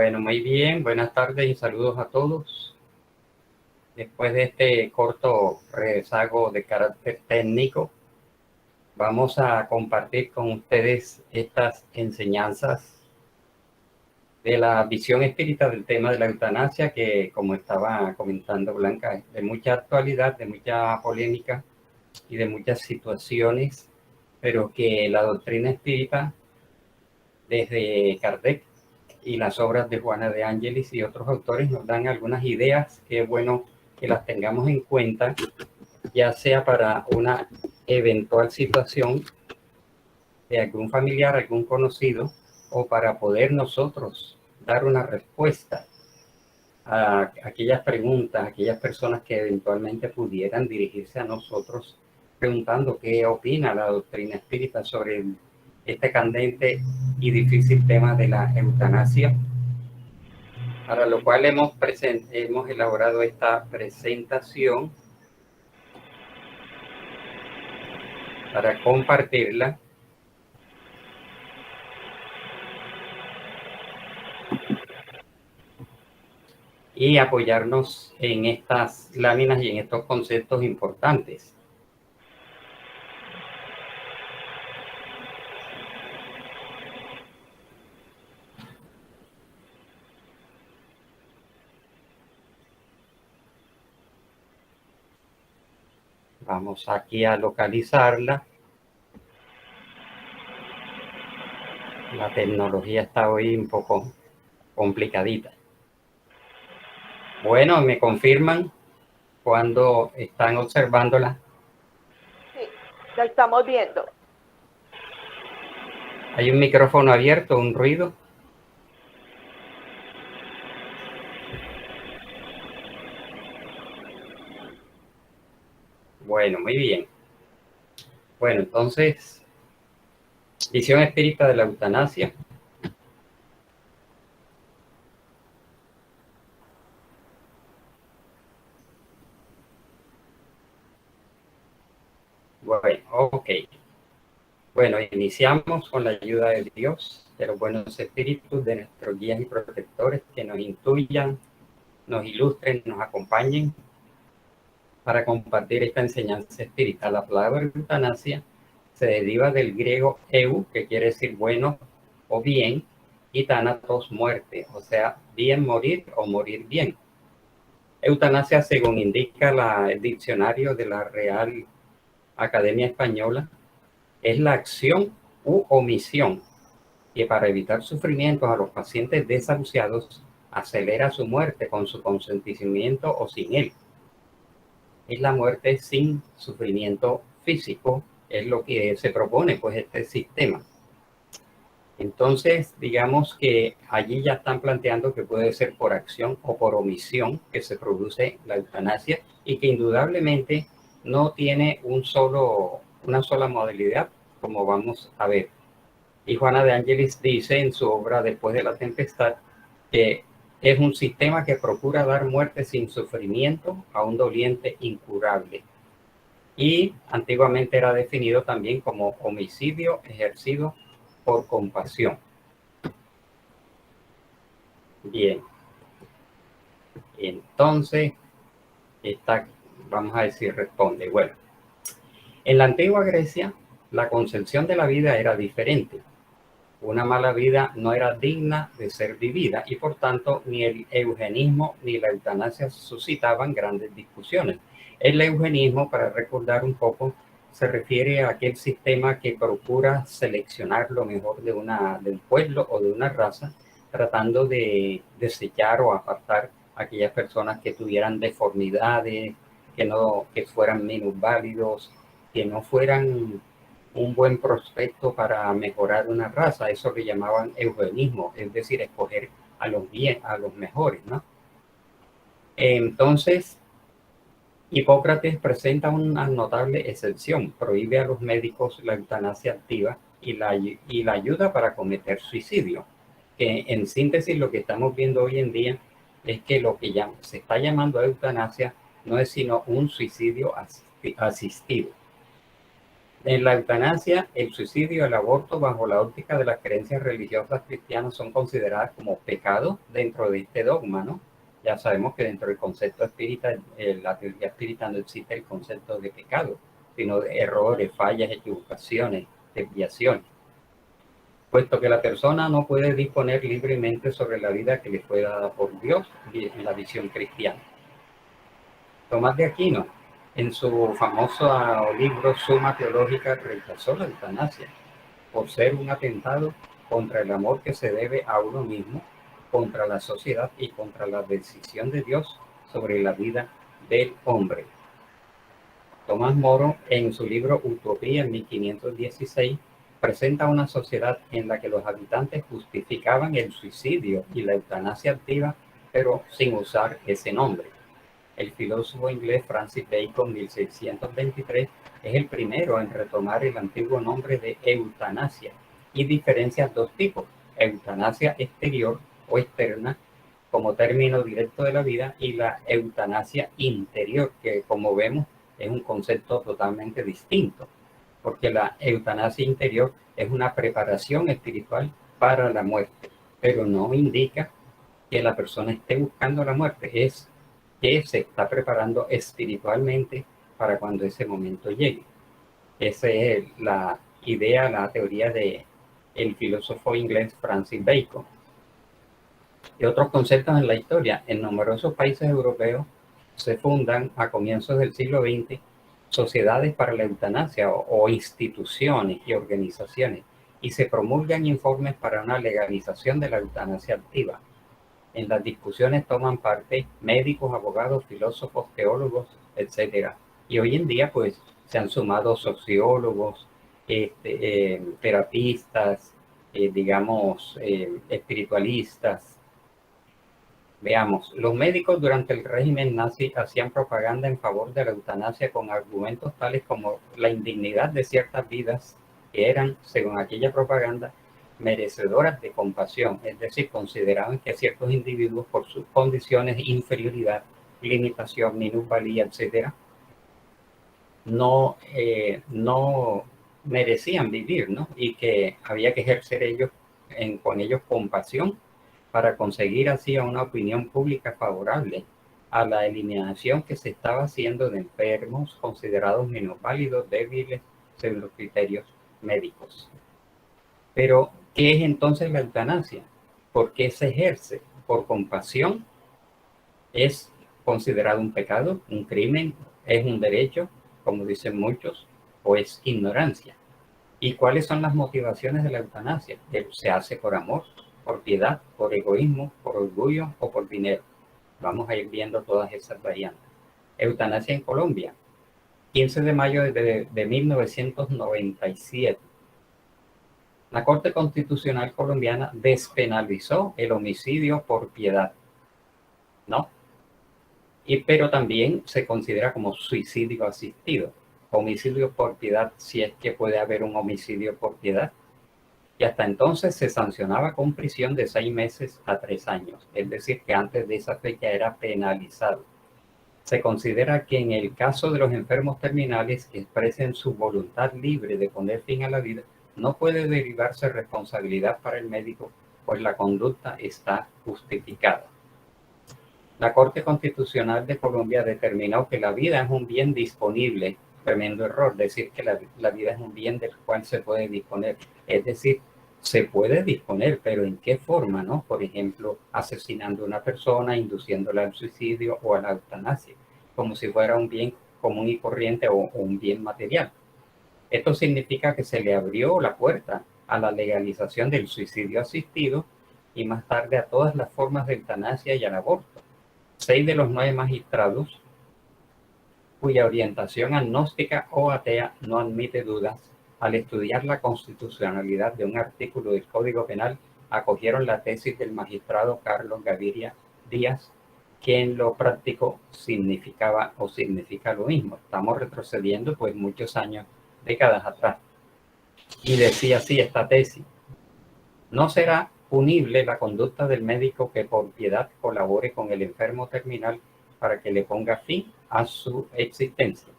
Bueno, muy bien. Buenas tardes y saludos a todos. Después de este corto rezago de carácter técnico, vamos a compartir con ustedes estas enseñanzas de la visión espírita del tema de la eutanasia, que, como estaba comentando Blanca, es de mucha actualidad, de mucha polémica y de muchas situaciones, pero que la doctrina espírita, desde Kardec y las obras de Juana de Ángelis y otros autores, nos dan algunas ideas que es bueno que las tengamos en cuenta, ya sea para una eventual situación de algún familiar, algún conocido, o para poder nosotros dar una respuesta a aquellas preguntas, a aquellas personas que eventualmente pudieran dirigirse a nosotros preguntando qué opina la doctrina espírita sobre este candente y difícil tema de la eutanasia, para lo cual hemos elaborado esta presentación para compartirla. Y apoyarnos en estas láminas y en estos conceptos importantes. Vamos aquí a localizarla. La tecnología está hoy un poco complicadita. Bueno, me confirman cuando están observándola. Sí, la estamos viendo. Hay un micrófono abierto, un ruido. Bueno, muy bien. Bueno, entonces, visión espírita de la eutanasia. Bueno, ok. Bueno, iniciamos con la ayuda de Dios, de los buenos espíritus, de nuestros guías y protectores que nos intuyan, nos ilustren, nos acompañen para compartir esta enseñanza espírita. La palabra eutanasia se deriva del griego eu, que quiere decir bueno o bien, y thanatos, muerte, o sea, bien morir o morir bien. Eutanasia, según indica el diccionario de la Real Academia Española, es la acción u omisión que, para evitar sufrimientos a los pacientes desahuciados, acelera su muerte con su consentimiento o sin él. Es la muerte sin sufrimiento físico, es lo que se propone pues este sistema. Entonces, digamos que allí ya están planteando que puede ser por acción o por omisión que se produce la eutanasia, y que indudablemente no tiene una sola modalidad, como vamos a ver. Y Juana de Ángelis dice en su obra Después de la tempestad que es un sistema que procura dar muerte sin sufrimiento a un doliente incurable. Y antiguamente era definido también como homicidio ejercido por compasión. Bien, entonces, vamos a decir, responde. Bueno, en la antigua Grecia, la concepción de la vida era diferente. Una mala vida no era digna de ser vivida, y por tanto ni el eugenismo ni la eutanasia suscitaban grandes discusiones. El eugenismo, para recordar un poco, se refiere a aquel sistema que procura seleccionar lo mejor del pueblo o de una raza, tratando de desechar o apartar a aquellas personas que tuvieran deformidades, que fueran minusválidos, que no fueran un buen prospecto para mejorar una raza. Eso le llamaban eugenismo, es decir, escoger a los mejores, ¿no? Entonces, Hipócrates presenta una notable excepción: prohíbe a los médicos la eutanasia activa y la ayuda para cometer suicidio. Que en síntesis lo que estamos viendo hoy en día es que lo que se está llamando eutanasia no es sino un suicidio asistido. En la eutanasia, el suicidio y el aborto, bajo la óptica de las creencias religiosas cristianas, son consideradas como pecados dentro de este dogma, ¿no? Ya sabemos que dentro del concepto espírita, la teoría espírita, no existe el concepto de pecado, sino de errores, fallas, equivocaciones, desviaciones. Puesto que la persona no puede disponer libremente sobre la vida que le fue dada por Dios en la visión cristiana. Tomás de Aquino, en su famoso libro Suma Teológica, rechazó la eutanasia por ser un atentado contra el amor que se debe a uno mismo, contra la sociedad y contra la decisión de Dios sobre la vida del hombre. Tomás Moro, en su libro Utopía, en 1516, presenta una sociedad en la que los habitantes justificaban el suicidio y la eutanasia activa, pero sin usar ese nombre. El filósofo inglés Francis Bacon, 1623, es el primero en retomar el antiguo nombre de eutanasia y diferencia dos tipos: eutanasia exterior o externa como término directo de la vida, y la eutanasia interior, que como vemos es un concepto totalmente distinto, porque la eutanasia interior es una preparación espiritual para la muerte, pero no indica que la persona esté buscando la muerte, es que se está preparando espiritualmente para cuando ese momento llegue. Esa es la idea, la teoría de el filósofo inglés Francis Bacon. Y otros conceptos en la historia. En numerosos países europeos se fundan a comienzos del siglo XX sociedades para la eutanasia o instituciones y organizaciones, y se promulgan informes para una legalización de la eutanasia activa. En las discusiones toman parte médicos, abogados, filósofos, teólogos, etc. Y hoy en día, pues, se han sumado sociólogos, terapistas, espiritualistas. Veamos, los médicos durante el régimen nazi hacían propaganda en favor de la eutanasia con argumentos tales como la indignidad de ciertas vidas que eran, según aquella propaganda, merecedoras de compasión, es decir, consideraban que ciertos individuos, por sus condiciones, inferioridad, limitación, minusvalía, etc., no merecían vivir, ¿no? Y que había que ejercer con ellos compasión para conseguir así una opinión pública favorable a la eliminación que se estaba haciendo de enfermos considerados minusválidos, débiles, según los criterios médicos. Pero, ¿qué es entonces la eutanasia? ¿Por qué se ejerce? ¿Por compasión? ¿Es considerado un pecado, un crimen? ¿Es un derecho, como dicen muchos? ¿O es ignorancia? ¿Y cuáles son las motivaciones de la eutanasia? ¿Se hace por amor, por piedad, por egoísmo, por orgullo o por dinero? Vamos a ir viendo todas esas variantes. Eutanasia en Colombia, 15 de mayo de 1997. La Corte Constitucional colombiana despenalizó el homicidio por piedad, ¿no? Pero también se considera como suicidio asistido. Homicidio por piedad, si es que puede haber un homicidio por piedad. Y hasta entonces se sancionaba con prisión de 6 meses a 3 años. Es decir, que antes de esa fecha era penalizado. Se considera que en el caso de los enfermos terminales que expresen su voluntad libre de poner fin a la vida, no puede derivarse responsabilidad para el médico, pues la conducta está justificada. La Corte Constitucional de Colombia determinó que la vida es un bien disponible. Tremendo error decir que la vida es un bien del cual se puede disponer. Es decir, se puede disponer, pero ¿en qué forma, no? Por ejemplo, asesinando a una persona, induciéndola al suicidio o a la eutanasia, como si fuera un bien común y corriente o un bien material. Esto significa que se le abrió la puerta a la legalización del suicidio asistido y más tarde a todas las formas de eutanasia y al aborto. 6 de los 9 magistrados, cuya orientación agnóstica o atea no admite dudas, al estudiar la constitucionalidad de un artículo del Código Penal, acogieron la tesis del magistrado Carlos Gaviria Díaz, que en lo práctico significaba o significa lo mismo. Estamos retrocediendo pues muchos años, décadas atrás. Y decía así esta tesis: no será punible la conducta del médico que por piedad colabore con el enfermo terminal para que le ponga fin a su existencia.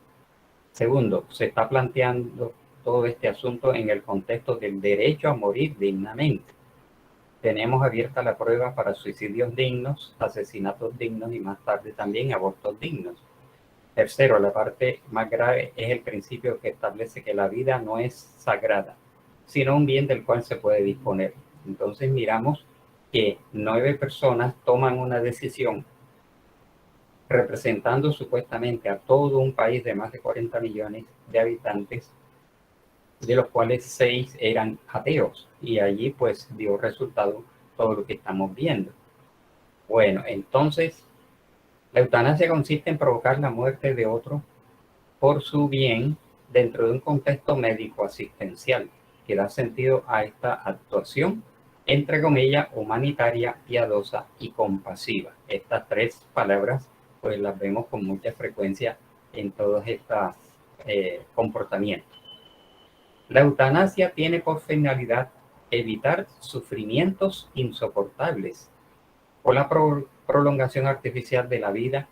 Segundo, se está planteando todo este asunto en el contexto del derecho a morir dignamente. Tenemos abierta la prueba para suicidios dignos, asesinatos dignos y más tarde también abortos dignos. Tercero, la parte más grave es el principio que establece que la vida no es sagrada, sino un bien del cual se puede disponer. Entonces miramos que 9 personas toman una decisión representando supuestamente a todo un país de más de 40 millones de habitantes, de los cuales 6 eran ateos, y allí pues dio resultado todo lo que estamos viendo. Bueno, entonces la eutanasia consiste en provocar la muerte de otro por su bien dentro de un contexto médico asistencial que da sentido a esta actuación, entre comillas, humanitaria, piadosa y compasiva. Estas 3 palabras pues las vemos con mucha frecuencia en todos estos comportamientos. La eutanasia tiene por finalidad evitar sufrimientos insoportables o la prolongación artificial de la vida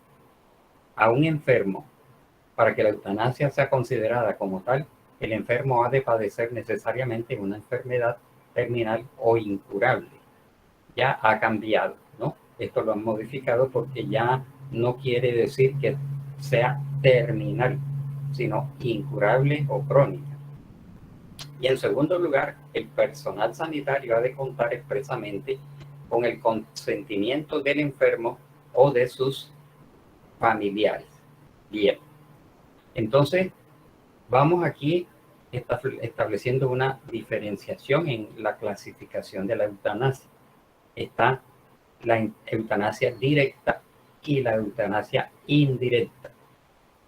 a un enfermo. Para que la eutanasia sea considerada como tal, el enfermo ha de padecer necesariamente una enfermedad terminal o incurable. Ya ha cambiado, ¿no? Esto lo han modificado porque ya no quiere decir que sea terminal, sino incurable o crónica. Y en segundo lugar, el personal sanitario ha de contar expresamente con el consentimiento del enfermo o de sus familiares. Bien. Entonces, vamos aquí estableciendo una diferenciación en la clasificación de la eutanasia. Está la eutanasia directa y la eutanasia indirecta.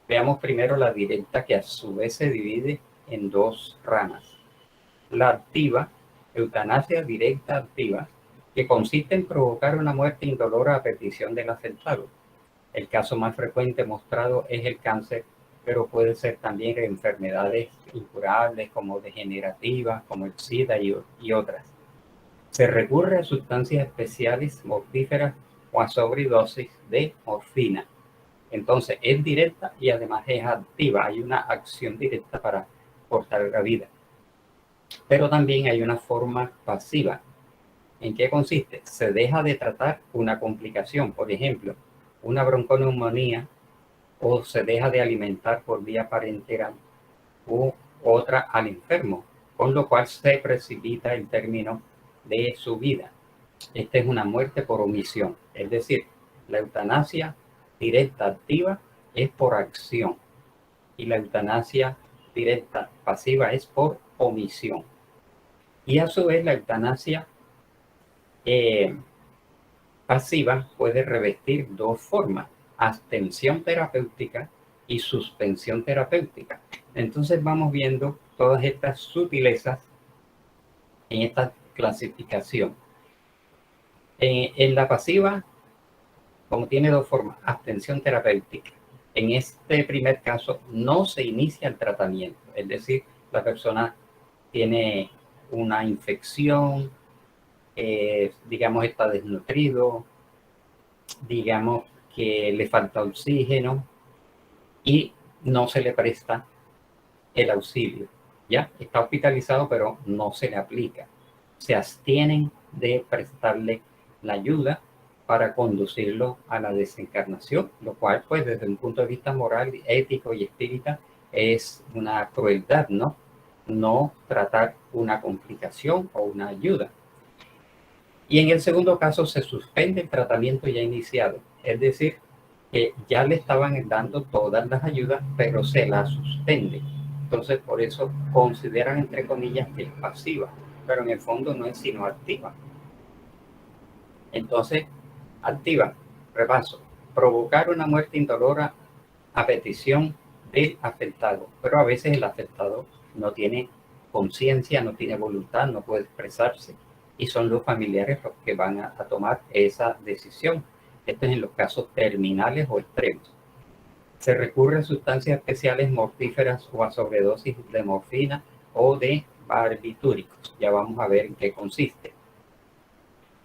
Veamos primero la directa, que a su vez se divide en 2 ramas. La activa, eutanasia directa activa, que consiste en provocar una muerte indolora a petición del afectado. El caso más frecuente mostrado es el cáncer, pero puede ser también enfermedades incurables como degenerativas, como el SIDA y otras. Se recurre a sustancias especiales mortíferas o a sobredosis de morfina. Entonces es directa y además es activa. Hay una acción directa para cortar la vida. Pero también hay una forma pasiva. ¿En qué consiste? Se deja de tratar una complicación, por ejemplo, una bronconeumonía, o se deja de alimentar por vía parenteral u otra al enfermo, con lo cual se precipita el término de su vida. Esta es una muerte por omisión, es decir, la eutanasia directa activa es por acción y la eutanasia directa pasiva es por omisión. Y a su vez la eutanasia pasiva puede revestir 2 formas: abstención terapéutica y suspensión terapéutica. Entonces vamos viendo todas estas sutilezas en esta clasificación. En la pasiva, como tiene 2 formas, abstención terapéutica. En este primer caso no se inicia el tratamiento, es decir, la persona tiene una infección, digamos está desnutrido, digamos que le falta oxígeno y no se le presta el auxilio. Ya está hospitalizado, pero no se le aplica. Se abstienen de prestarle la ayuda para conducirlo a la desencarnación, lo cual, pues, desde un punto de vista moral, ético y espírita, es una crueldad, ¿no? No tratar una complicación o una ayuda. Y en el segundo caso se suspende el tratamiento ya iniciado, es decir, que ya le estaban dando todas las ayudas, pero se las suspende. Entonces, por eso consideran, entre comillas, que es pasiva, pero en el fondo no es sino activa. Entonces, activa, repaso, provocar una muerte indolora a petición del afectado, pero a veces el afectado no tiene conciencia, no tiene voluntad, no puede expresarse, y son los familiares los que van a tomar esa decisión. Esto es en los casos terminales o extremos. Se recurre a sustancias especiales mortíferas o a sobredosis de morfina o de barbitúricos. Ya vamos a ver en qué consiste.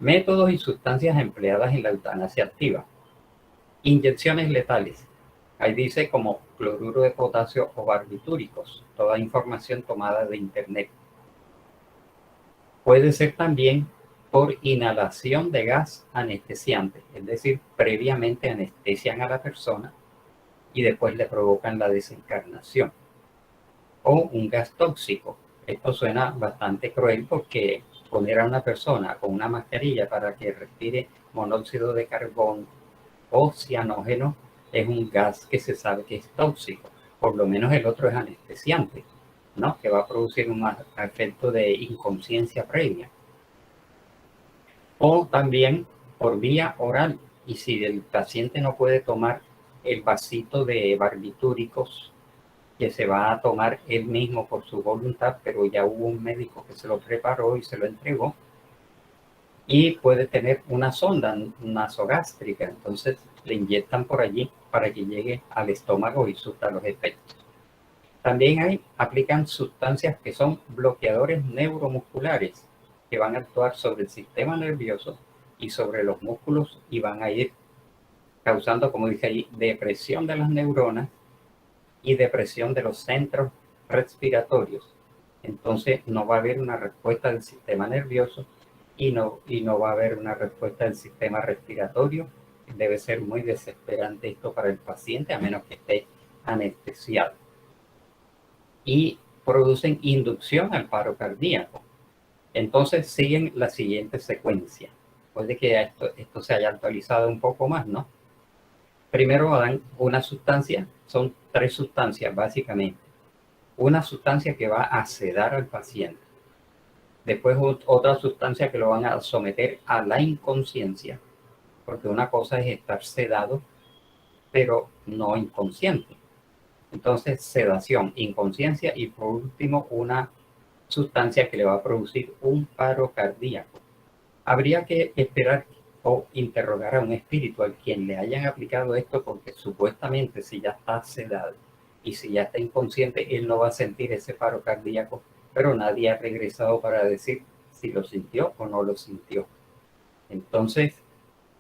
Métodos y sustancias empleadas en la eutanasia activa. Inyecciones letales. Ahí dice como cloruro de potasio o barbitúricos, toda información tomada de internet. Puede ser también por inhalación de gas anestesiante, es decir, previamente anestesian a la persona y después le provocan la desencarnación. O un gas tóxico. Esto suena bastante cruel porque poner a una persona con una mascarilla para que respire monóxido de carbono o cianógeno es un gas que se sabe que es tóxico. Por lo menos el otro es anestesiante, ¿no? Que va a producir un efecto de inconsciencia previa. O también por vía oral. Y si el paciente no puede tomar el vasito de barbitúricos que se va a tomar él mismo por su voluntad, pero ya hubo un médico que se lo preparó y se lo entregó, y puede tener una sonda nasogástrica, entonces le inyectan por allí para que llegue al estómago y surta los efectos. También aplican sustancias que son bloqueadores neuromusculares que van a actuar sobre el sistema nervioso y sobre los músculos y van a ir causando, como dice ahí, depresión de las neuronas y depresión de los centros respiratorios. Entonces no va a haber una respuesta del sistema nervioso y no va a haber una respuesta del sistema respiratorio. Debe ser muy desesperante esto para el paciente a menos que esté anestesiado. Y producen inducción al paro cardíaco. Entonces siguen la siguiente secuencia. Puede que esto se haya actualizado un poco más, ¿no? Primero dan una sustancia, son 3 sustancias básicamente. Una sustancia que va a sedar al paciente. Después otra sustancia que lo van a someter a la inconsciencia, porque una cosa es estar sedado, pero no inconsciente. Entonces, sedación, inconsciencia y por último una sustancia que le va a producir un paro cardíaco. Habría que esperar o interrogar a un espíritu al quien le hayan aplicado esto, porque supuestamente si ya está sedado y si ya está inconsciente, él no va a sentir ese paro cardíaco, pero nadie ha regresado para decir si lo sintió o no lo sintió. Entonces,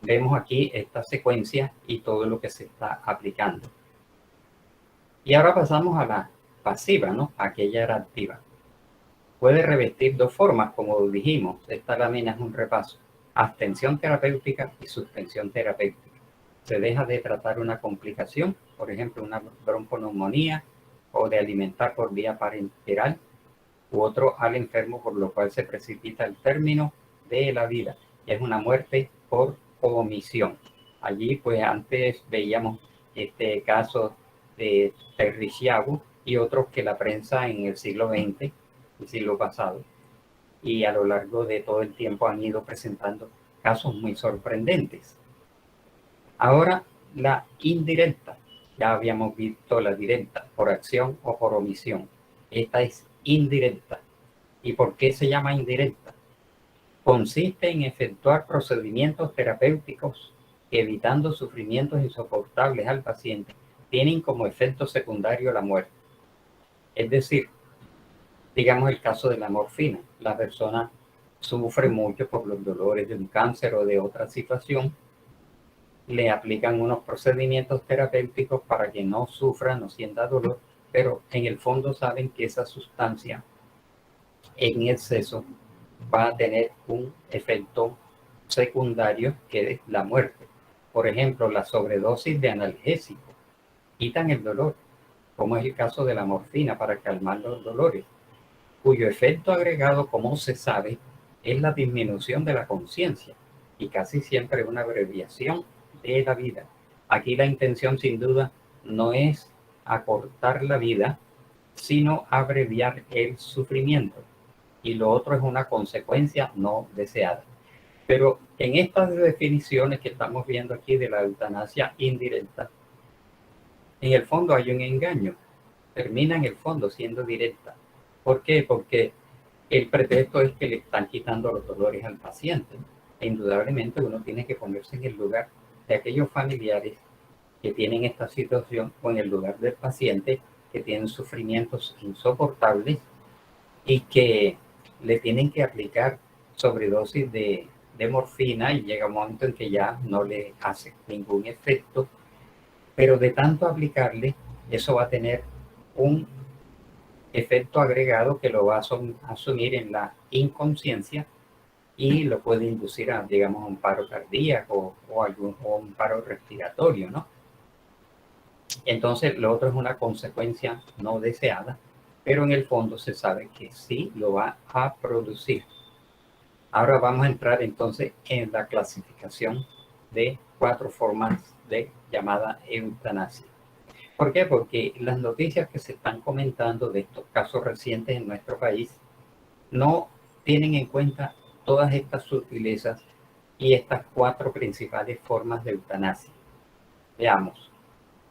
vemos aquí esta secuencia y todo lo que se está aplicando. Y ahora pasamos a la pasiva, ¿no? Aquella era activa. Puede revestir 2 formas, como dijimos. Esta lámina es un repaso. Abstención terapéutica y suspensión terapéutica. Se deja de tratar una complicación, por ejemplo, una bronconeumonía, o de alimentar por vía parenteral, u otro al enfermo, por lo cual se precipita el término de la vida. Y es una muerte por omisión. Allí, pues antes veíamos este caso de Terri Schiavo y otros que la prensa en el siglo XX, el siglo pasado, y a lo largo de todo el tiempo han ido presentando casos muy sorprendentes. Ahora, la indirecta. Ya habíamos visto la directa, por acción o por omisión. Esta es indirecta. ¿Y por qué se llama indirecta? Consiste en efectuar procedimientos terapéuticos que, evitando sufrimientos insoportables al paciente, tienen como efecto secundario la muerte. Es decir, digamos el caso de la morfina. La persona sufre mucho por los dolores de un cáncer o de otra situación. Le aplican unos procedimientos terapéuticos para que no sufra, no sienta dolor, pero en el fondo saben que esa sustancia en exceso va a tener un efecto secundario que es la muerte. Por ejemplo, la sobredosis de analgésicos quitan el dolor, como es el caso de la morfina para calmar los dolores, cuyo efecto agregado, como se sabe, es la disminución de la conciencia y casi siempre una abreviación de la vida. Aquí la intención sin duda no es acortar la vida, sino abreviar el sufrimiento. Y lo otro es una consecuencia no deseada. Pero en estas definiciones que estamos viendo aquí de la eutanasia indirecta, en el fondo hay un engaño. Termina en el fondo siendo directa. ¿Por qué? Porque el pretexto es que le están quitando los dolores al paciente. E indudablemente uno tiene que ponerse en el lugar de aquellos familiares que tienen esta situación o en el lugar del paciente que tienen sufrimientos insoportables y que le tienen que aplicar sobredosis de morfina y llega un momento en que ya no le hace ningún efecto, pero de tanto aplicarle, eso va a tener un efecto agregado que lo va a asumir en la inconsciencia y lo puede inducir a, digamos, un paro cardíaco o un paro respiratorio, ¿no? Entonces, lo otro es una consecuencia no deseada, pero en el fondo se sabe que sí lo va a producir. Ahora vamos a entrar entonces en la clasificación de 4 formas de llamada eutanasia. ¿Por qué? Porque las noticias que se están comentando de estos casos recientes en nuestro país no tienen en cuenta todas estas sutilezas y estas 4 principales formas de eutanasia. Veamos.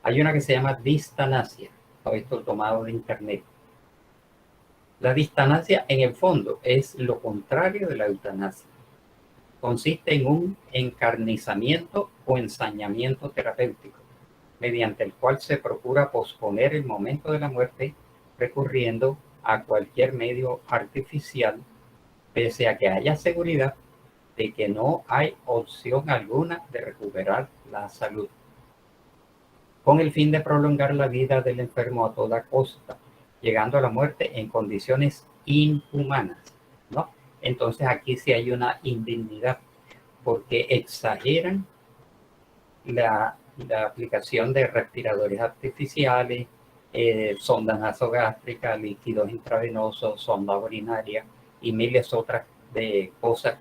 Hay una que se llama distanasia, esto tomado de internet. La distanasia en el fondo es lo contrario de la eutanasia. Consiste en un encarnizamiento o ensañamiento terapéutico, mediante el cual se procura posponer el momento de la muerte recurriendo a cualquier medio artificial, pese a que haya seguridad de que no hay opción alguna de recuperar la salud, con el fin de prolongar la vida del enfermo a toda costa, llegando a la muerte en condiciones inhumanas, ¿no? Entonces aquí sí hay una indignidad, porque exageran la aplicación de respiradores artificiales, sondas nasogástricas, líquidos intravenosos, sonda urinaria y miles otras de cosas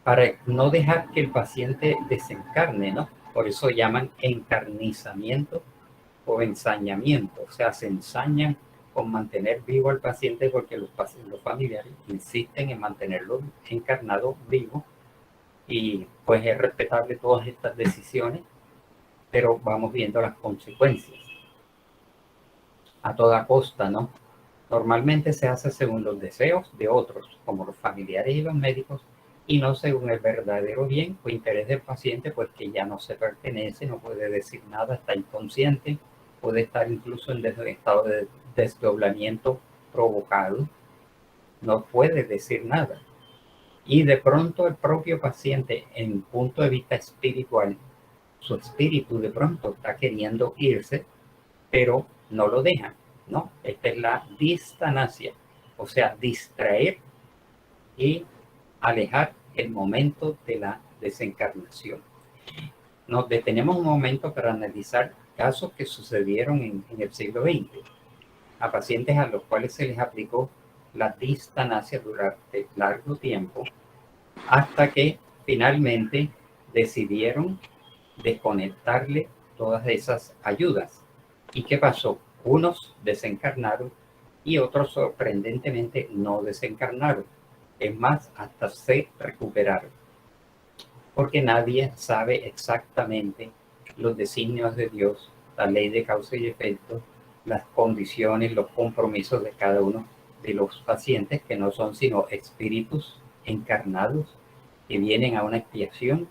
para no dejar que el paciente desencarne, ¿no? Por eso llaman encarnizamiento o ensañamiento, o sea, se ensañan con mantener vivo al paciente porque los familiares insisten en mantenerlo encarnado vivo y pues es respetable todas estas decisiones, pero vamos viendo las consecuencias a toda costa, ¿no? Normalmente se hace según los deseos de otros, como los familiares y los médicos, y no según el verdadero bien o interés del paciente, pues que ya no se pertenece, no puede decir nada, está inconsciente, puede estar incluso en estado de desdoblamiento provocado, no puede decir nada. Y de pronto el propio paciente, en punto de vista espiritual, su espíritu de pronto está queriendo irse, pero no lo dejan, ¿no? Esta es la distanasia, o sea, distraer y alejar el momento de la desencarnación. Nos detenemos un momento para analizar casos que sucedieron en el siglo XX a pacientes a los cuales se les aplicó la distanasia durante largo tiempo hasta que finalmente decidieron desconectarle todas esas ayudas. ¿Y qué pasó? Unos desencarnaron y otros sorprendentemente no desencarnaron. Es más, hasta se recuperaron. Porque nadie sabe exactamente los designios de Dios, la ley de causa y efecto, las condiciones, los compromisos de cada uno de los pacientes, que no son sino espíritus encarnados que vienen a una expiación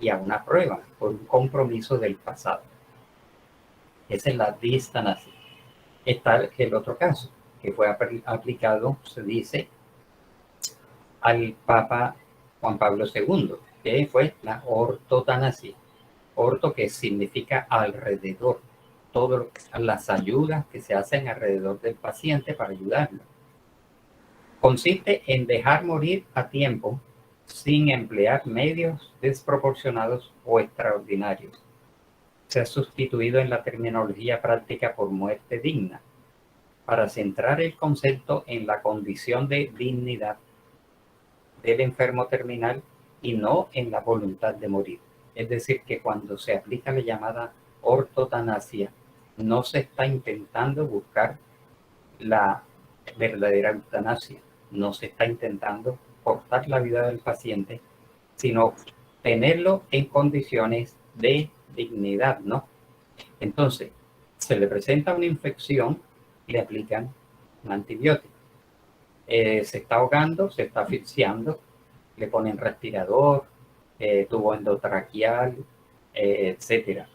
y a una prueba por un compromiso del pasado. Esa es la distanasia. Está el otro caso que fue aplicado, se dice, al Papa Juan Pablo II, que fue la ortotanasia. Orto, que significa alrededor, todas las ayudas que se hacen alrededor del paciente para ayudarlo. Consiste en dejar morir a tiempo sin emplear medios desproporcionados o extraordinarios. Se ha sustituido en la terminología práctica por muerte digna, para centrar el concepto en la condición de dignidad del enfermo terminal y no en la voluntad de morir. Es decir, que cuando se aplica la llamada ortotanasia, no se está intentando buscar la verdadera eutanasia, no se está intentando cortar la vida del paciente, sino tenerlo en condiciones de dignidad, ¿no? Entonces, se le presenta una infección y le aplican un antibiótico. Se está ahogando, se está asfixiando, le ponen respirador, tubo endotraqueal, etcétera.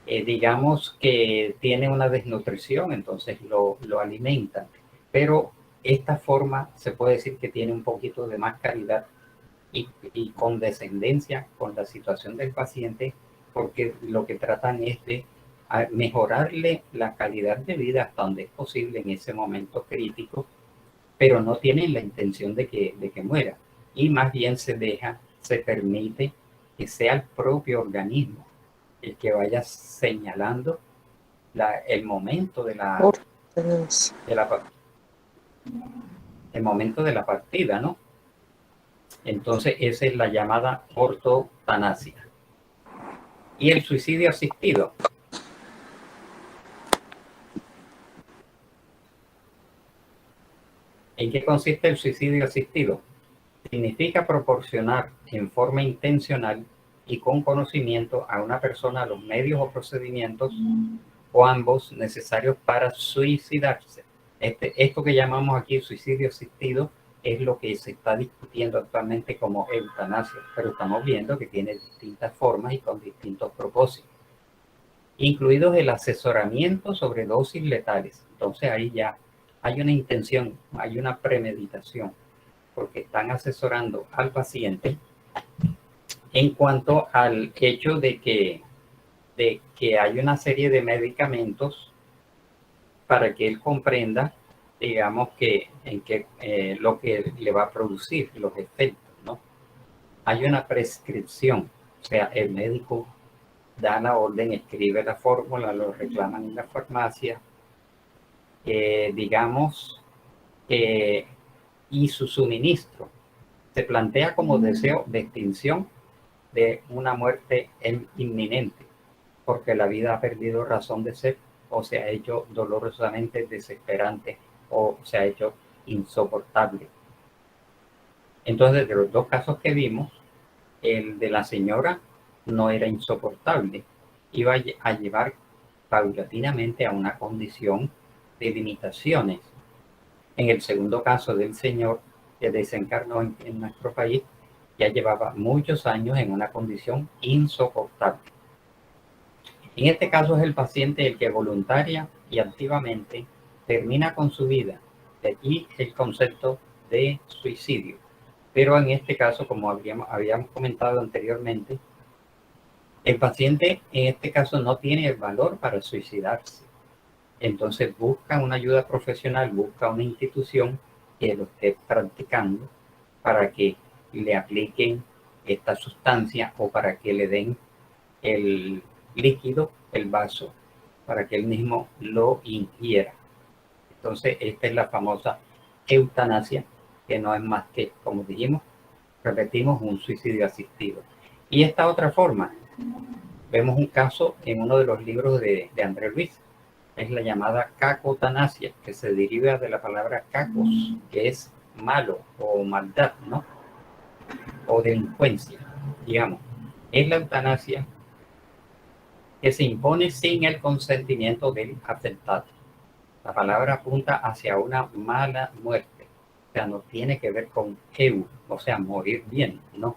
Digamos que tiene una desnutrición, entonces lo alimentan, pero esta forma se puede decir que tiene un poquito de más calidad y condescendencia con la situación del paciente, porque lo que tratan es de mejorarle la calidad de vida hasta donde es posible en ese momento crítico, pero no tienen la intención de que muera. Y más bien se permite que sea el propio organismo el que vaya señalando el momento de la, el momento de la partida, ¿no? Entonces, esa es la llamada ortotanasia. Y el suicidio asistido. ¿En qué consiste el suicidio asistido? Significa proporcionar en forma intencional y con conocimiento a una persona los medios o procedimientos o ambos necesarios para suicidarse. Esto que llamamos aquí suicidio asistido es lo que se está discutiendo actualmente como eutanasia, pero estamos viendo que tiene distintas formas y con distintos propósitos, incluidos el asesoramiento sobre dosis letales. Entonces ahí ya hay una intención, hay una premeditación, porque están asesorando al paciente en cuanto al hecho de que hay una serie de medicamentos para que él comprenda, digamos, lo que le va a producir, los efectos, ¿no? Hay una prescripción, o sea, el médico da la orden, escribe la fórmula, lo reclaman en la farmacia, digamos, y su suministro se plantea como deseo de extinción de una muerte inminente, porque la vida ha perdido razón de ser o se ha hecho dolorosamente desesperante o se ha hecho insoportable. Entonces, de los dos casos que vimos, el de la señora no era insoportable, iba a llevar paulatinamente a una condición de limitaciones. En el segundo caso del señor que desencarnó en nuestro país, ya llevaba muchos años en una condición insoportable. En este caso es el paciente el que voluntaria y activamente termina con su vida. De aquí el concepto de suicidio. Pero en este caso, como habíamos comentado anteriormente, el paciente en este caso no tiene el valor para suicidarse. Entonces busca una ayuda profesional, busca una institución que lo esté practicando para que le apliquen esta sustancia o para que le den el líquido, el vaso, para que él mismo lo ingiera. Entonces, esta es la famosa eutanasia, que no es más que, como dijimos, repetimos, un suicidio asistido. Y esta otra forma, vemos un caso en uno de los libros de André Luis, es la llamada cacotanasia, que se deriva de la palabra cacos, que es malo o maldad, ¿no? O delincuencia, digamos. Es la eutanasia que se impone sin el consentimiento del afectado. La palabra apunta hacia una mala muerte, o sea, no tiene que ver con eu, o sea, morir bien, no.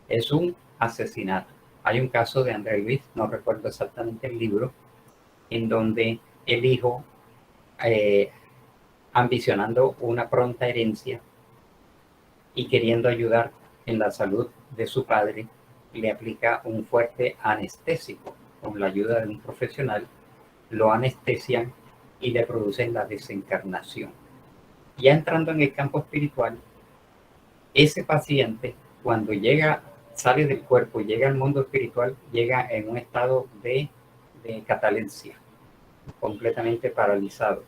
Es un asesinato. Hay un caso de André Luis, no recuerdo exactamente el libro, en donde el hijo, ambicionando una pronta herencia y queriendo ayudar en la salud de su padre, le aplica un fuerte anestésico. Con la ayuda de un profesional, lo anestesian y le producen la desencarnación. Ya entrando en el campo espiritual, ese paciente, cuando sale del cuerpo y llega al mundo espiritual, llega en un estado de catalepsia, completamente paralizado.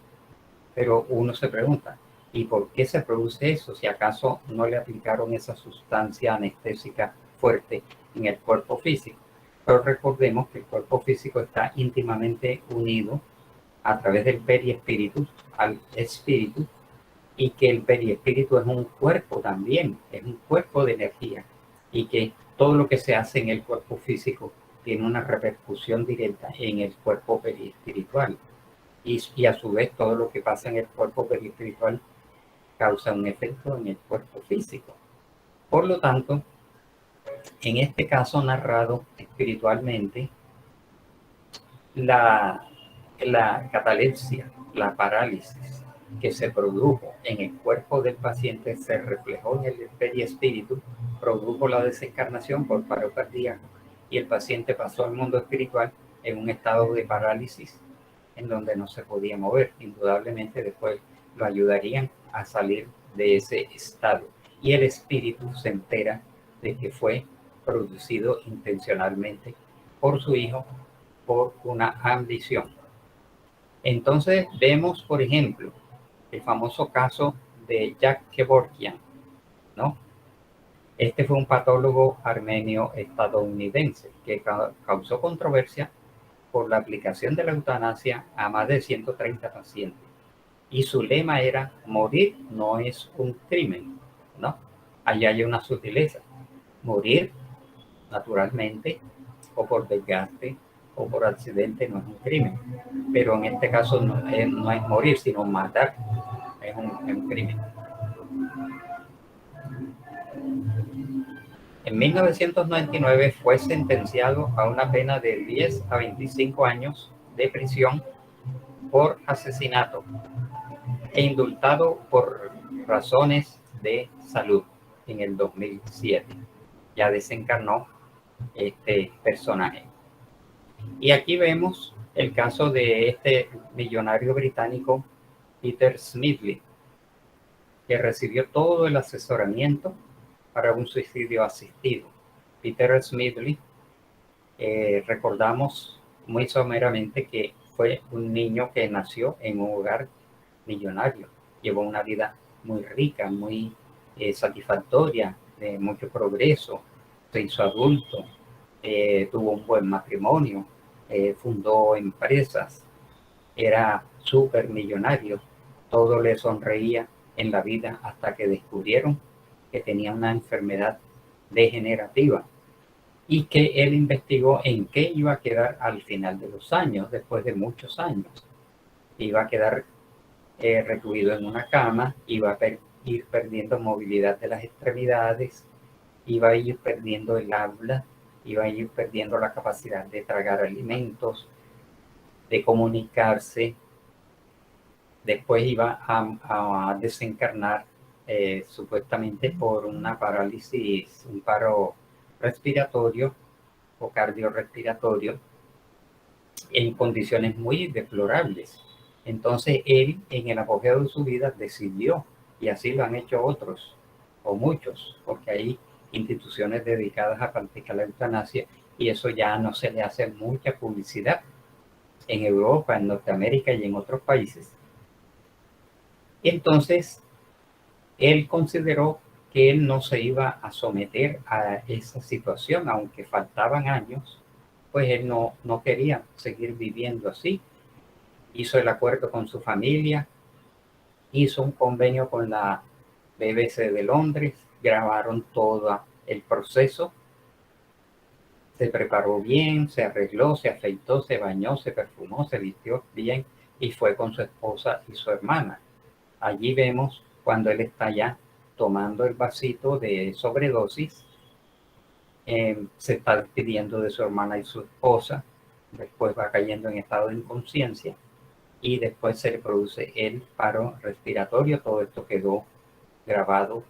Pero uno se pregunta, ¿y por qué se produce eso? Si acaso no le aplicaron esa sustancia anestésica fuerte en el cuerpo físico. Pero recordemos que el cuerpo físico está íntimamente unido a través del periespíritu al espíritu, y que el periespíritu es un cuerpo también, es un cuerpo de energía, y que todo lo que se hace en el cuerpo físico tiene una repercusión directa en el cuerpo periespiritual. Y a su vez todo lo que pasa en el cuerpo periespiritual causa un efecto en el cuerpo físico. Por lo tanto, en este caso narrado espiritualmente, la catalepsia, la parálisis que se produjo en el cuerpo del paciente se reflejó en el periespíritu, produjo la desencarnación por paro cardíaco y el paciente pasó al mundo espiritual en un estado de parálisis en donde no se podía mover. Indudablemente después lo ayudarían a salir de ese estado y el espíritu se entera de que fue producido intencionalmente por su hijo por una ambición. Entonces vemos, por ejemplo, el famoso caso de Jack Kevorkian, ¿no? Este fue un patólogo armenio estadounidense que causó controversia por la aplicación de la eutanasia a más de 130 pacientes. Y su lema era: morir no es un crimen, ¿no? Allí hay una sutileza. Morir naturalmente, o por desgaste, o por accidente, no es un crimen. Pero en este caso no es morir, sino matar. Es un crimen. En 1999 fue sentenciado a una pena de 10 a 25 años de prisión por asesinato e indultado por razones de salud en el 2007. Ya desencarnó este personaje. Y aquí vemos el caso de este millonario británico Peter Smedley, que recibió todo el asesoramiento para un suicidio asistido. Peter Smedley, recordamos muy someramente que fue un niño que nació en un hogar millonario. Llevó una vida muy rica, muy satisfactoria, de mucho progreso. Se hizo adulto, tuvo un buen matrimonio, fundó empresas, era súper millonario. Todo le sonreía en la vida hasta que descubrieron que tenía una enfermedad degenerativa y que él investigó en qué iba a quedar al final de los años, después de muchos años. Iba a quedar recluido en una cama, iba a ir perdiendo movilidad de las extremidades, iba a ir perdiendo el habla, iba a ir perdiendo la capacidad de tragar alimentos, de comunicarse. Después iba a desencarnar supuestamente por una parálisis, un paro respiratorio o cardiorrespiratorio en condiciones muy deplorables. Entonces él, en el apogeo de su vida, decidió, y así lo han hecho otros o muchos, porque hay instituciones dedicadas a practicar la eutanasia y eso ya no se le hace mucha publicidad en Europa, en Norteamérica y en otros países. Entonces él consideró que él no se iba a someter a esa situación, aunque faltaban años, pues él no quería seguir viviendo así. Hizo el acuerdo con su familia, hizo un convenio con la BBC de Londres, grabaron todo el proceso, se preparó bien, se arregló, se afeitó, se bañó, se perfumó, se vistió bien y fue con su esposa y su hermana. Allí vemos cuando él está ya tomando el vasito de sobredosis, se está despidiendo de su hermana y su esposa, después va cayendo en estado de inconsciencia y después se le produce el paro respiratorio. Todo esto quedó grabado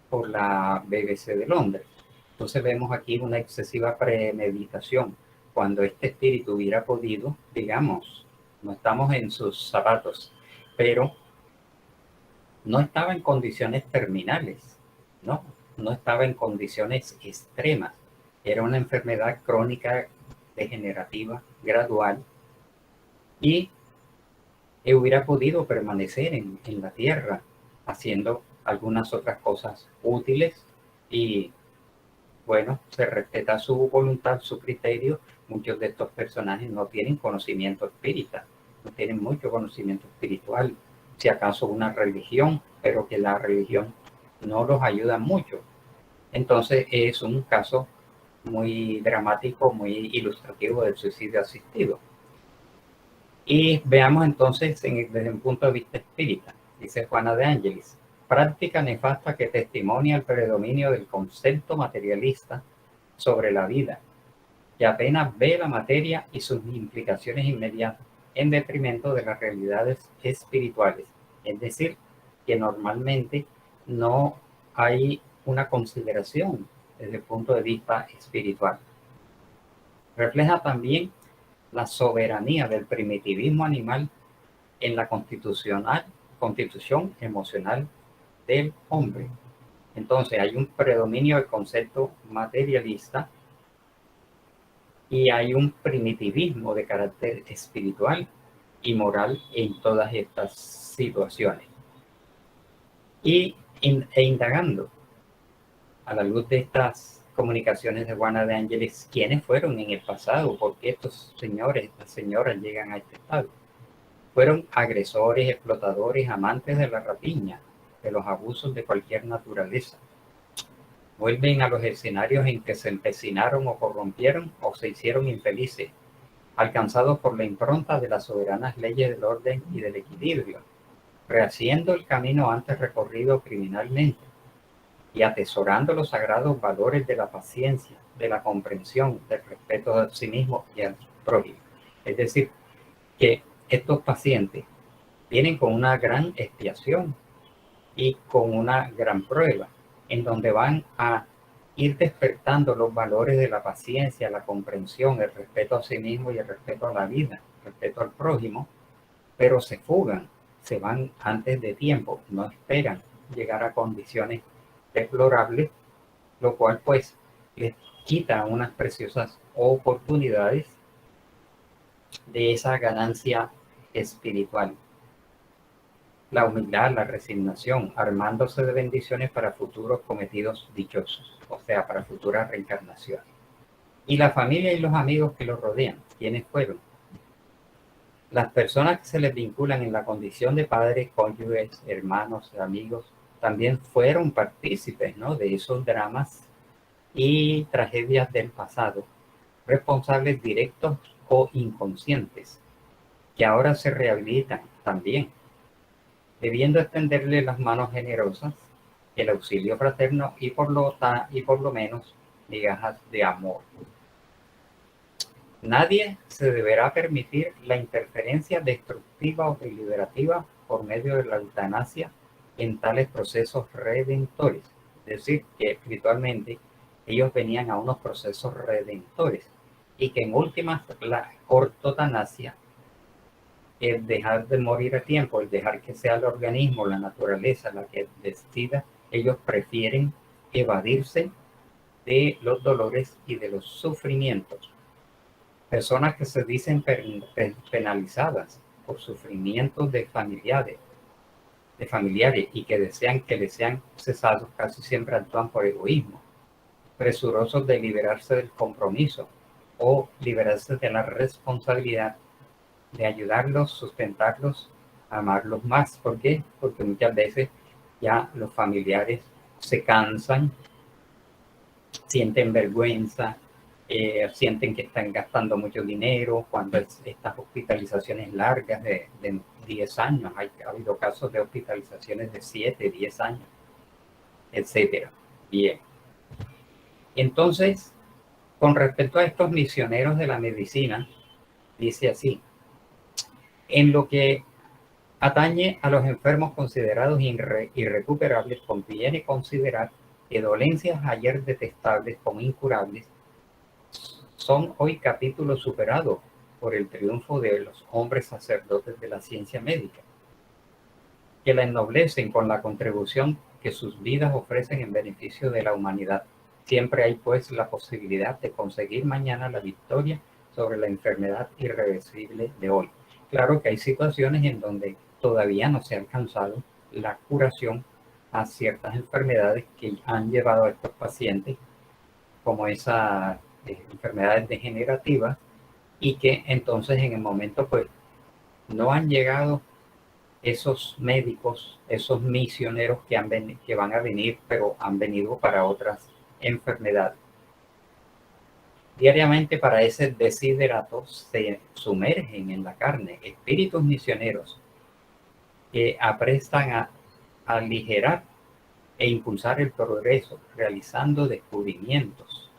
por la BBC de Londres. Entonces vemos aquí una excesiva premeditación. Cuando este espíritu hubiera podido, digamos, no estamos en sus zapatos, pero no estaba en condiciones terminales, no estaba en condiciones extremas. Era una enfermedad crónica degenerativa gradual y hubiera podido permanecer en la tierra haciendo algunas otras cosas útiles y bueno, se respeta su voluntad, su criterio. Muchos de estos personajes no tienen conocimiento espírita, no tienen mucho conocimiento espiritual, si acaso una religión, pero que la religión no los ayuda mucho. Entonces es un caso muy dramático, muy ilustrativo del suicidio asistido. Y veamos entonces desde un punto de vista espírita, dice Juana de Ángelis: práctica nefasta que testimonia el predominio del concepto materialista sobre la vida, que apenas ve la materia y sus implicaciones inmediatas en detrimento de las realidades espirituales. Es decir, que normalmente no hay una consideración desde el punto de vista espiritual. Refleja también la soberanía del primitivismo animal en la constitución emocional del hombre. Entonces hay un predominio del concepto materialista y hay un primitivismo de carácter espiritual y moral en todas estas situaciones. E indagando a la luz de estas comunicaciones de Juana de Ángeles, ¿quiénes fueron en el pasado? ¿Por qué estos señores, estas señoras llegan a este estado? Fueron agresores, explotadores, amantes de la rapiña, de los abusos de cualquier naturaleza. Vuelven a los escenarios en que se empecinaron o corrompieron o se hicieron infelices, alcanzados por la impronta de las soberanas leyes del orden y del equilibrio, rehaciendo el camino antes recorrido criminalmente y atesorando los sagrados valores de la paciencia, de la comprensión, del respeto a sí mismo y al prójimo. Es decir, que estos pacientes vienen con una gran expiación y con una gran prueba, en donde van a ir despertando los valores de la paciencia, la comprensión, el respeto a sí mismo y el respeto a la vida, el respeto al prójimo, pero se fugan, se van antes de tiempo, no esperan llegar a condiciones deplorables, lo cual pues les quita unas preciosas oportunidades de esa ganancia espiritual. La humildad, la resignación, armándose de bendiciones para futuros cometidos dichosos, o sea, para futuras reencarnaciones. Y la familia y los amigos que los rodean, ¿quiénes fueron? Las personas que se les vinculan en la condición de padres, cónyuges, hermanos, amigos, también fueron partícipes, ¿no?, de esos dramas y tragedias del pasado, responsables directos o inconscientes, que ahora se rehabilitan también, debiendo extenderle las manos generosas, el auxilio fraterno y por lo menos migajas de amor. Nadie se deberá permitir la interferencia destructiva o deliberativa por medio de la eutanasia en tales procesos redentores. Es decir, que espiritualmente ellos venían a unos procesos redentores y que en últimas la ortotanasia, el dejar de morir a tiempo, el dejar que sea el organismo, la naturaleza la que decida, ellos prefieren evadirse de los dolores y de los sufrimientos. Personas que se dicen penalizadas por sufrimientos de familiares y que desean que les sean cesados, casi siempre actúan por egoísmo, presurosos de liberarse del compromiso o liberarse de la responsabilidad de ayudarlos, sustentarlos, amarlos más. ¿Por qué? Porque muchas veces ya los familiares se cansan, sienten vergüenza, sienten que están gastando mucho dinero cuando estas hospitalizaciones largas de 10 años, ha habido casos de hospitalizaciones de 7, 10 años, etcétera. Bien. Entonces, con respecto a estos misioneros de la medicina, dice así: en lo que atañe a los enfermos considerados irrecuperables, conviene considerar que dolencias ayer detestables como incurables son hoy capítulos superados por el triunfo de los hombres sacerdotes de la ciencia médica, que la ennoblecen con la contribución que sus vidas ofrecen en beneficio de la humanidad. Siempre hay pues la posibilidad de conseguir mañana la victoria sobre la enfermedad irreversible de hoy. Claro que hay situaciones en donde todavía no se ha alcanzado la curación a ciertas enfermedades que han llevado a estos pacientes, como esas enfermedades degenerativas, y que entonces en el momento pues no han llegado esos médicos, esos misioneros que van a venir, pero han venido para otras enfermedades. Diariamente para ese desiderato se sumergen en la carne espíritus misioneros que aprestan a aligerar e impulsar el progreso, realizando descubrimientos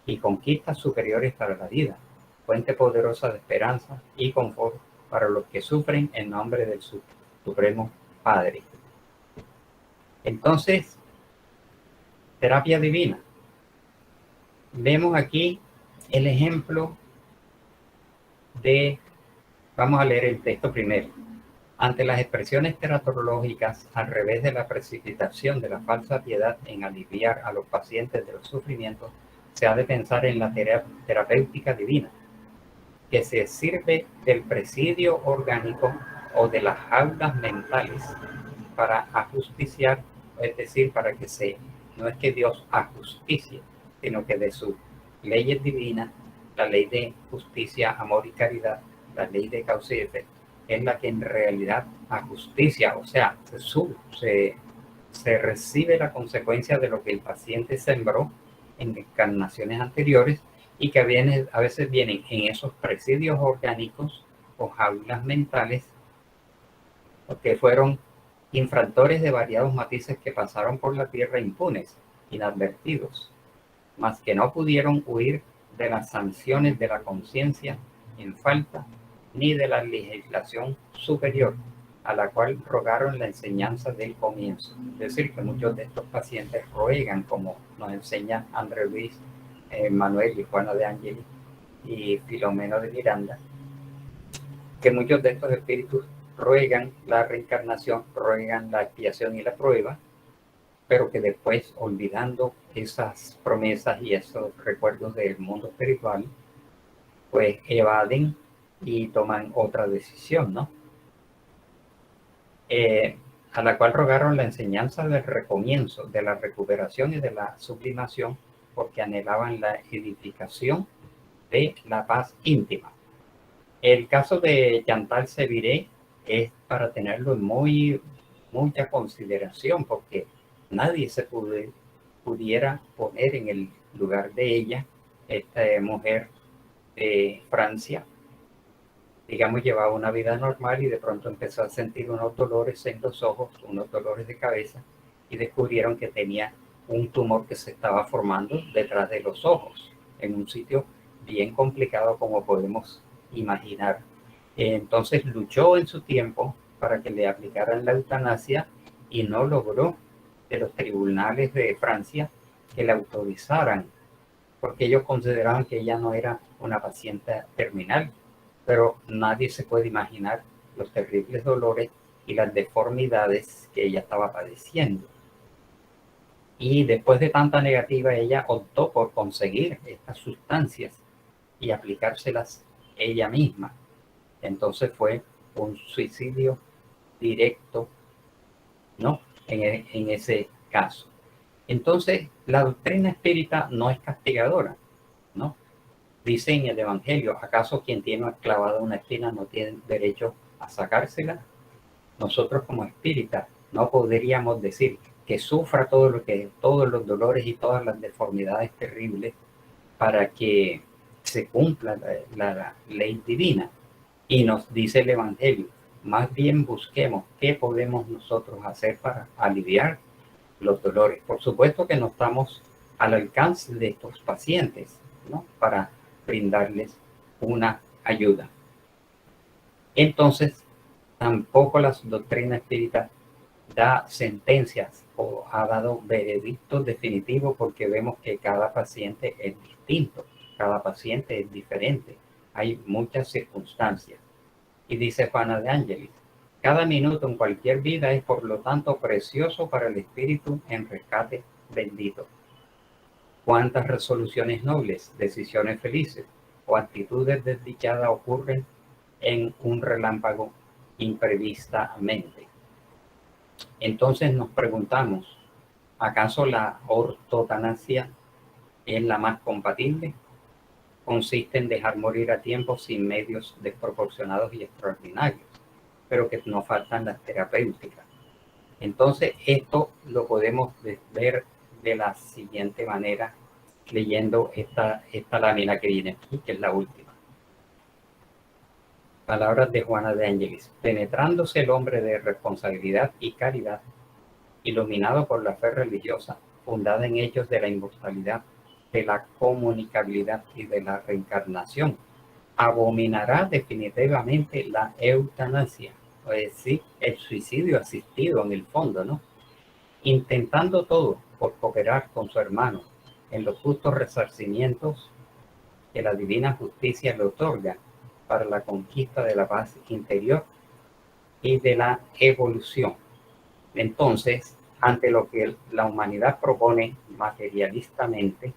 y conquistas superiores para la vida, fuente poderosa de esperanza y confort para los que sufren en nombre del Supremo Padre. Entonces, terapia divina. Vemos aquí el ejemplo vamos a leer el texto primero. Ante las expresiones teratológicas, al revés de la precipitación de la falsa piedad en aliviar a los pacientes de los sufrimientos, se ha de pensar en la terapéutica divina, que se sirve del presidio orgánico o de las jaulas mentales para ajusticiar, es decir, para que no es que Dios ajusticie, sino que de sus leyes divinas, la ley de justicia, amor y caridad, la ley de causa y efecto, es la que en realidad ajusticia, o sea, se recibe la consecuencia de lo que el paciente sembró en encarnaciones anteriores y que a veces vienen en esos presidios orgánicos o jaulas mentales que fueron infractores de variados matices que pasaron por la tierra impunes, inadvertidos, mas que no pudieron huir de las sanciones de la conciencia en falta ni de la legislación superior a la cual rogaron la enseñanza del comienzo. Es decir, que muchos de estos pacientes ruegan, como nos enseña André Luis, Manuel y Juana de Angeli y Filomeno de Miranda, que muchos de estos espíritus ruegan la reencarnación, ruegan la expiación y la prueba, pero que después, olvidando esas promesas y esos recuerdos del mundo espiritual, pues evaden y toman otra decisión, ¿no? A la cual rogaron la enseñanza del recomienzo, de la recuperación y de la sublimación, porque anhelaban la edificación de la paz íntima. El caso de Chantal Seviré es para tenerlo en mucha consideración, porque nadie se pudiera poner en el lugar de ella, esta mujer de Francia, digamos, llevaba una vida normal y de pronto empezó a sentir unos dolores en los ojos, unos dolores de cabeza, y descubrieron que tenía un tumor que se estaba formando detrás de los ojos, en un sitio bien complicado como podemos imaginar. Entonces luchó en su tiempo para que le aplicaran la eutanasia y no logró de los tribunales de Francia que la autorizaran, porque ellos consideraban que ella no era una paciente terminal, pero nadie se puede imaginar los terribles dolores y las deformidades que ella estaba padeciendo. Y después de tanta negativa, ella optó por conseguir estas sustancias y aplicárselas ella misma. Entonces fue un suicidio directo, ¿no? En ese caso. Entonces, la doctrina espírita no es castigadora, ¿no? Dice en el Evangelio, ¿acaso quien tiene clavada una espina no tiene derecho a sacársela? Nosotros como espíritas no podríamos decir que sufra todos los dolores y todas las deformidades terribles para que se cumpla la ley divina. Y nos dice el Evangelio, más bien busquemos qué podemos nosotros hacer para aliviar los dolores. Por supuesto que no estamos al alcance de estos pacientes, ¿no? Para brindarles una ayuda. Entonces, tampoco la doctrina espírita da sentencias o ha dado veredictos definitivos, porque vemos que cada paciente es distinto, cada paciente es diferente, hay muchas circunstancias. Y dice Juana de Ángelis, cada minuto en cualquier vida es por lo tanto precioso para el espíritu en rescate bendito. Cuántas resoluciones nobles, decisiones felices o actitudes desdichadas ocurren en un relámpago imprevistamente. Entonces nos preguntamos, ¿acaso la ortotanasia es la más compatible? Consiste en dejar morir a tiempo sin medios desproporcionados y extraordinarios, pero que no faltan las terapéuticas. Entonces esto lo podemos ver de la siguiente manera, leyendo esta lámina que viene aquí, que es la última. Palabras de Juana de Ángelis. Penetrándose el hombre de responsabilidad y caridad, iluminado por la fe religiosa, fundada en hechos de la inmortalidad, de la comunicabilidad y de la reencarnación, abominará definitivamente la eutanasia, es decir, el suicidio asistido en el fondo, ¿no? Intentando todo por cooperar con su hermano en los justos resarcimientos que la divina justicia le otorga para la conquista de la paz interior y de la evolución. Entonces, ante lo que la humanidad propone materialistamente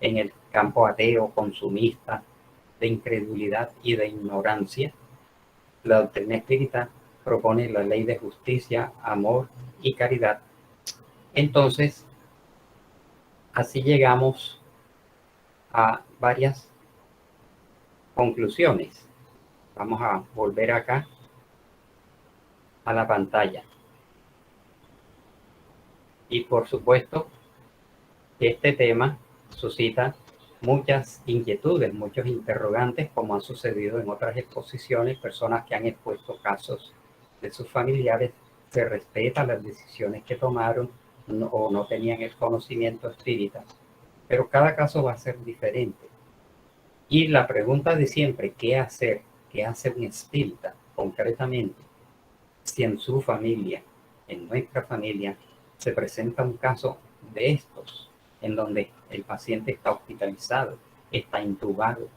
en el campo ateo, consumista, de incredulidad y de ignorancia, la doctrina espírita propone la ley de justicia, amor y caridad. Entonces, así llegamos a varias conclusiones. Vamos a volver acá a la pantalla. Y por supuesto, este tema suscita muchas inquietudes, muchos interrogantes, como ha sucedido en otras exposiciones, personas que han expuesto casos de sus familiares. Se respetan las decisiones que tomaron o no tenían el conocimiento espírita, pero cada caso va a ser diferente. Y la pregunta de siempre, ¿qué hacer? ¿Qué hace un espírita concretamente si en su familia, en nuestra familia, se presenta un caso de estos, en donde el paciente está hospitalizado, está intubado,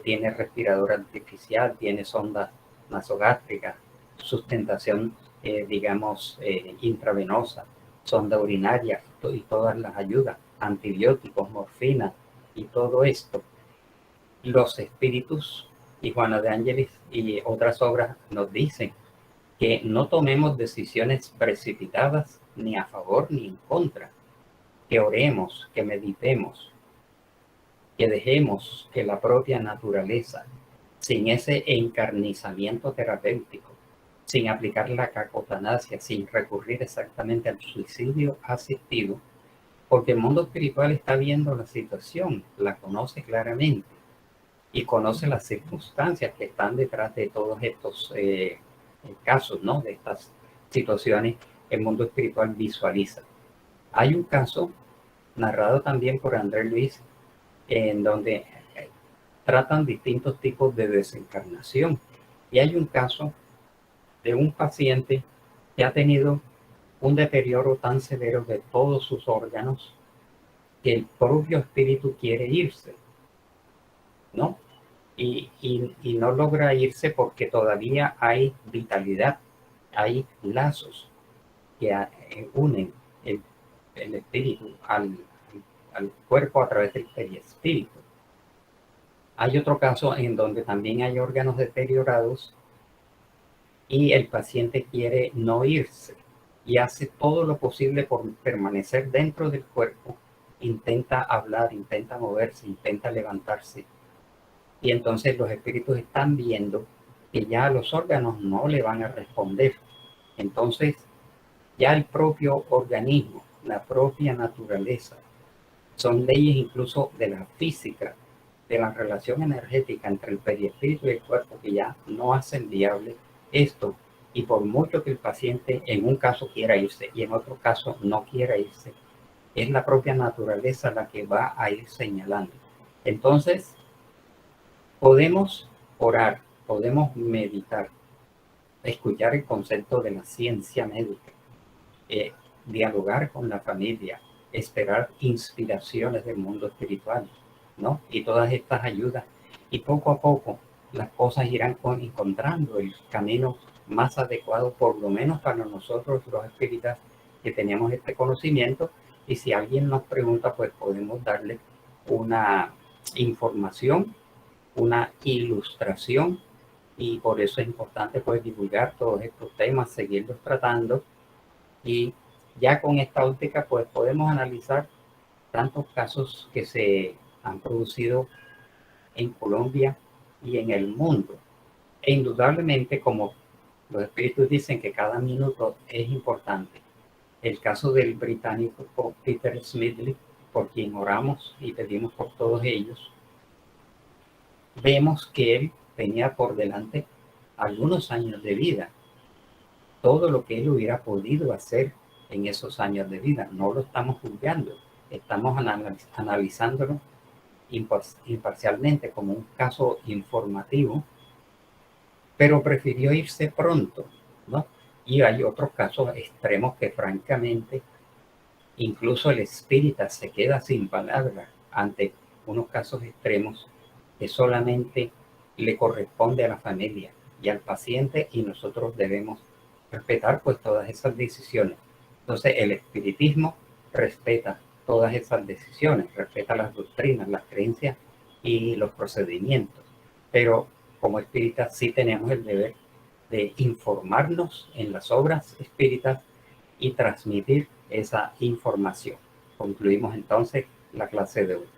tiene respirador artificial, tiene sonda nasogástrica, sustentación, intravenosa, sonda urinaria y todas las ayudas, antibióticos, morfina y todo esto? Los espíritus y Juana de Ángelis y otras obras nos dicen que no tomemos decisiones precipitadas ni a favor ni en contra, que oremos, que meditemos, que dejemos que la propia naturaleza, sin ese encarnizamiento terapéutico, sin aplicar la cacotanasia, sin recurrir exactamente al suicidio asistido, porque el mundo espiritual está viendo la situación, la conoce claramente y conoce las circunstancias que están detrás de todos estos casos, ¿no? De estas situaciones, el mundo espiritual visualiza. Hay un caso narrado también por André Luis, en donde tratan distintos tipos de desencarnación. Y hay un caso de un paciente que ha tenido un deterioro tan severo de todos sus órganos que el propio espíritu quiere irse, ¿no? Y no logra irse porque todavía hay vitalidad, hay lazos que unen el espíritu al cuerpo a través del perispíritu. Hay otro caso en donde también hay órganos deteriorados y el paciente quiere no irse y hace todo lo posible por permanecer dentro del cuerpo, intenta hablar, intenta moverse, intenta levantarse. Y entonces los espíritus están viendo que ya los órganos no le van a responder. Entonces, ya el propio organismo, la propia naturaleza, son leyes incluso de la física, de la relación energética entre el perispíritu y el cuerpo, que ya no hacen viable esto. Y por mucho que el paciente en un caso quiera irse y en otro caso no quiera irse, es la propia naturaleza la que va a ir señalando. Entonces, podemos orar, podemos meditar, escuchar el concepto de la ciencia médica, dialogar con la familia, esperar inspiraciones del mundo espiritual, ¿no? Y todas estas ayudas. Y poco a poco las cosas irán encontrando el camino más adecuado, por lo menos para nosotros los espíritas que tenemos este conocimiento. Y si alguien nos pregunta, pues podemos darle una información, una ilustración, y por eso es importante pues divulgar todos estos temas, seguirlos tratando, y ya con esta óptica pues podemos analizar tantos casos que se han producido en Colombia y en el mundo. E indudablemente, como los espíritus dicen que cada minuto es importante, el caso del británico Peter Smedley, por quien oramos y pedimos por todos ellos, vemos que él tenía por delante algunos años de vida, todo lo que él hubiera podido hacer en esos años de vida. No lo estamos juzgando, estamos analizándolo imparcialmente como un caso informativo, pero prefirió irse pronto, ¿no? Y hay otros casos extremos que francamente incluso el espírita se queda sin palabras ante unos casos extremos que solamente le corresponde a la familia y al paciente, y nosotros debemos respetar pues todas esas decisiones. Entonces el espiritismo respeta todas esas decisiones, respeta las doctrinas, las creencias y los procedimientos, pero como espíritas sí tenemos el deber de informarnos en las obras espíritas y transmitir esa información. Concluimos entonces la clase de hoy.